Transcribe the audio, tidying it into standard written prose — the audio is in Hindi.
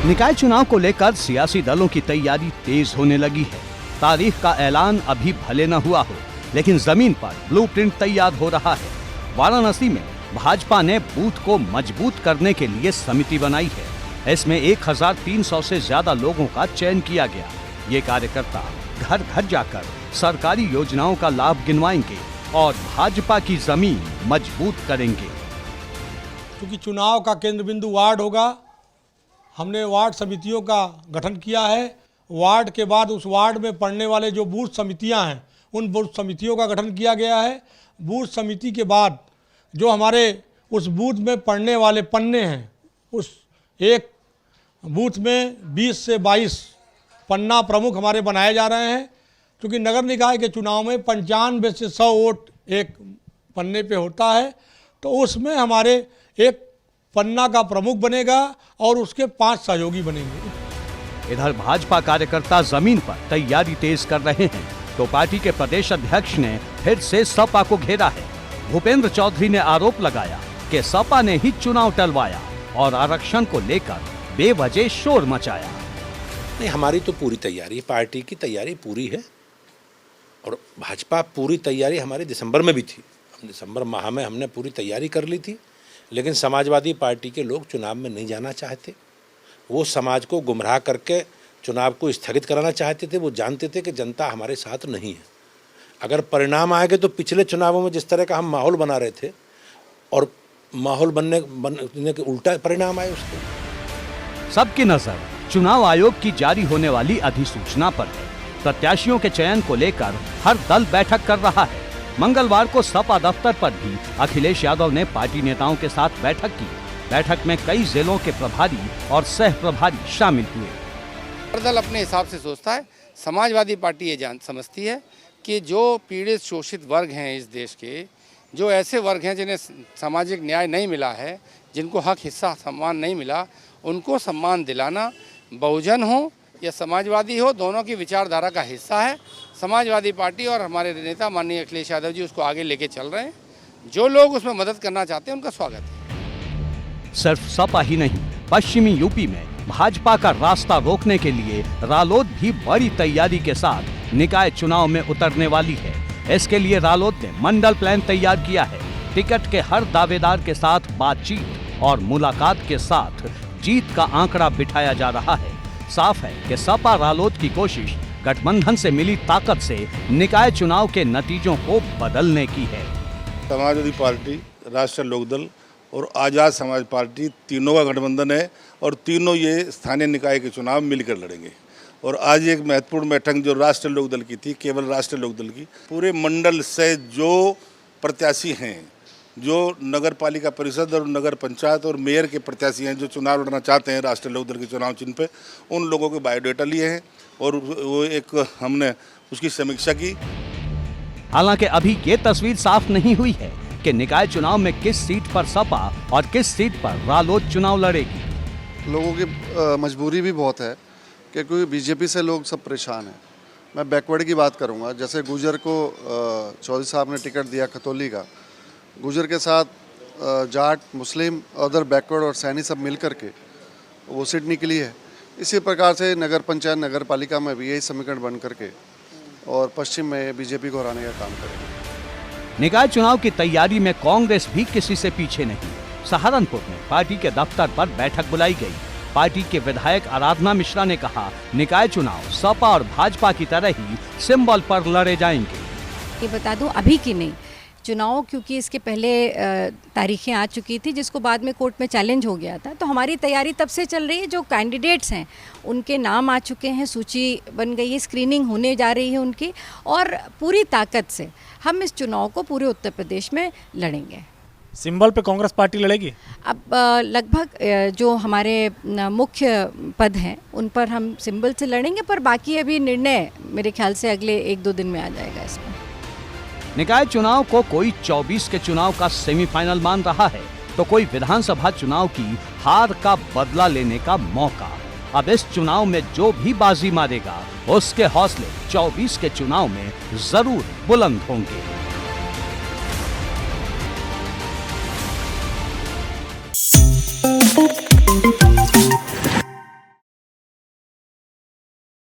निकाय चुनाव को लेकर सियासी दलों की तैयारी तेज होने लगी है। तारीख का ऐलान अभी भले न हुआ हो, लेकिन जमीन पर ब्लूप्रिंट तैयार हो रहा है। वाराणसी में भाजपा ने बूथ को मजबूत करने के लिए समिति बनाई है। इसमें 1300 से ज्यादा लोगों का चयन किया गया। ये कार्यकर्ता घर घर जाकर सरकारी योजनाओं का लाभ गिनवाएंगे और भाजपा की जमीन मजबूत करेंगे। क्योंकि चुनाव का केंद्र बिंदु वार्ड होगा, हमने वार्ड समितियों का गठन किया है। वार्ड के बाद उस वार्ड में पड़ने वाले जो बूथ समितियां हैं, उन बूथ समितियों का गठन किया गया है। बूथ समिति के बाद जो हमारे उस बूथ में पड़ने वाले पन्ने हैं, उस एक बूथ में 20 से 22 पन्ना प्रमुख हमारे बनाए जा रहे हैं। क्योंकि नगर निकाय के चुनाव में 95 से 100 वोट एक पन्ने पे होता है, तो उसमें हमारे एक पन्ना का प्रमुख बनेगा और उसके 5 सहयोगी बनेंगे। इधर भाजपा कार्यकर्ता जमीन पर तैयारी तेज कर रहे हैं, तो पार्टी के प्रदेश अध्यक्ष ने फिर से सपा को घेरा है। भूपेंद्र चौधरी ने आरोप लगाया कि सपा ने ही चुनाव टलवाया और आरक्षण को लेकर बेवजह शोर मचाया। नहीं, हमारी तो पूरी तैयारी, पार्टी की तैयारी पूरी है और भाजपा पूरी तैयारी हमारी दिसंबर में भी थी। दिसंबर माह में हमने पूरी तैयारी कर ली थी, लेकिन समाजवादी पार्टी के लोग चुनाव में नहीं जाना चाहते। वो समाज को गुमराह करके चुनाव को स्थगित कराना चाहते थे। वो जानते थे कि जनता हमारे साथ नहीं है। अगर परिणाम आएंगे तो पिछले चुनावों में जिस तरह का हम माहौल बना रहे थे और माहौल बनने के उल्टा परिणाम आए उसके। सबकी नजर चुनाव आयोग की जारी होने वाली अधिसूचना पर है। प्रत्याशियों के चयन को लेकर हर दल बैठक कर रहा है। मंगलवार को सपा दफ्तर पर भी अखिलेश यादव ने पार्टी नेताओं के साथ बैठक की। बैठक में कई जिलों के प्रभारी और सह प्रभारी शामिल हुए। हर दल अपने हिसाब से सोचता है। समाजवादी पार्टी ये समझती है कि जो पीड़ित शोषित वर्ग हैं इस देश के, जो ऐसे वर्ग हैं जिन्हें सामाजिक न्याय नहीं मिला है, जिनको हक हिस्सा सम्मान नहीं मिला, उनको सम्मान दिलाना बहुजन हो या समाजवादी हो, दोनों की विचारधारा का हिस्सा है। समाजवादी पार्टी और हमारे नेता माननीय अखिलेश यादव जी उसको आगे लेके चल रहे हैं। जो लोग उसमें मदद करना चाहते हैं उनका स्वागत है। सिर्फ सपा ही नहीं, पश्चिमी यूपी में भाजपा का रास्ता रोकने के लिए रालोद भी बड़ी तैयारी के साथ निकाय चुनाव में उतरने वाली है। इसके लिए रालोद ने मंडल प्लान तैयार किया है। टिकट के हर दावेदार के साथ बातचीत और मुलाकात के साथ जीत का आंकड़ा बिठाया जा रहा है। साफ है कि सपा रालोद की कोशिश गठबंधन से मिली ताकत से निकाय चुनाव के नतीजों को बदलने की है। समाजवादी पार्टी, राष्ट्रीय लोकदल और आज़ाद समाज पार्टी तीनों का गठबंधन है और तीनों ये स्थानीय निकाय के चुनाव मिलकर लड़ेंगे। और आज एक महत्वपूर्ण बैठक जो राष्ट्रीय लोकदल की थी, केवल राष्ट्रीय लोकदल की, पूरे मंडल से जो प्रत्याशी हैं, जो नगर पालिका परिषद और नगर पंचायत और मेयर के प्रत्याशी हैं, जो चुनाव लड़ना चाहते हैं राष्ट्रीय लोकदल के चुनाव चिन्ह पे, उन लोगों के बायोडाटा लिए हैं और वो एक हमने उसकी समीक्षा की। हालांकि अभी ये तस्वीर साफ नहीं हुई है कि निकाय चुनाव में किस सीट पर सपा और किस सीट पर रालोद चुनाव लड़ेगी। लोगों की मजबूरी भी बहुत है क्योंकि बीजेपी से लोग सब परेशान हैं। मैं बैकवर्ड की बात करूंगा। जैसे गुजर को चौधरी साहब ने टिकट दिया खतौली का, गुजर के साथ जाट, मुस्लिम, अदर बैकवर्ड और सैनी सब मिल करके वो सीट निकली है। इसी प्रकार से नगर पंचायत, नगर पालिका में भी यही समीकरण बन करके और पश्चिम में बीजेपी को हराने का काम करेंगे। निकाय चुनाव की तैयारी में कांग्रेस भी किसी से पीछे नहीं। सहारनपुर में पार्टी के दफ्तर पर बैठक बुलाई गई। पार्टी के विधायक आराधना मिश्रा ने कहा, निकाय चुनाव सपा और भाजपा की तरह ही सिंबल पर लड़े जाएंगे। ये बता दूं, अभी की नहीं चुनाव, क्योंकि इसके पहले तारीखें आ चुकी थी जिसको बाद में कोर्ट में चैलेंज हो गया था। तो हमारी तैयारी तब से चल रही है। जो कैंडिडेट्स हैं उनके नाम आ चुके हैं, सूची बन गई है, स्क्रीनिंग होने जा रही है उनकी, और पूरी ताकत से हम इस चुनाव को पूरे उत्तर प्रदेश में लड़ेंगे। सिंबल पे कांग्रेस पार्टी लड़ेगी? अब लगभग जो हमारे मुख्य पद हैं उन पर हम सिंबल से लड़ेंगे, पर बाकी अभी निर्णय मेरे ख्याल से अगले 1-2 दिन में आ जाएगा इसमें। निकाय चुनाव को कोई 24 के चुनाव का सेमीफाइनल मान रहा है, तो कोई विधानसभा चुनाव की हार का बदला लेने का मौका। अब इस चुनाव में जो भी बाजी मारेगा उसके हौसले 24 के चुनाव में जरूर बुलंद होंगे।